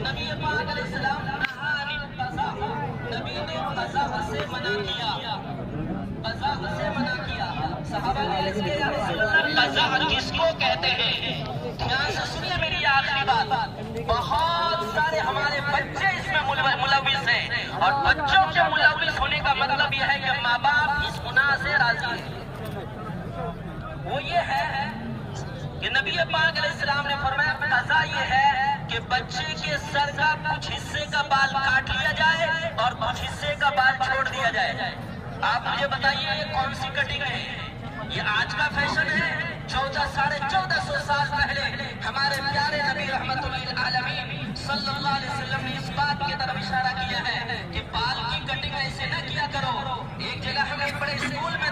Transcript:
نبی پاک علیہ السلام نبی نے قضا سے منع کیا، قضا سے منع کیا۔ صحابہ نے عرض کیا یا رسول اللہ قضا کس کو کہتے ہیں؟ یہاں سے سنیے میری آخری بات، بہت سارے ہمارے بچے اس میں ملوث ہیں، اور بچوں کے ملوث ہونے کا مطلب یہ ہے کہ ماں باپ اس گناہ سے راضی ہیں۔ وہ یہ ہے کہ نبی پاک علیہ السلام نے فرمایا قضا یہ ہے کہ بچے کے سر کا کچھ حصے کا بال کاٹ لیا جائے اور کچھ حصے کا بال چھوڑ دیا جائے۔ آپ مجھے بتائیے یہ کون سی کٹنگ ہے؟ یہ آج کا فیشن ہے؟ 1400 سال پہلے ہمارے پیارے نبی رحمت للعالمین صلی اللہ علیہ وسلم نے اس بات کی طرف اشارہ کیا ہے کہ بال کی کٹنگ ایسے نہ کیا کرو۔ ایک جگہ ہمیں بڑے اسکول میں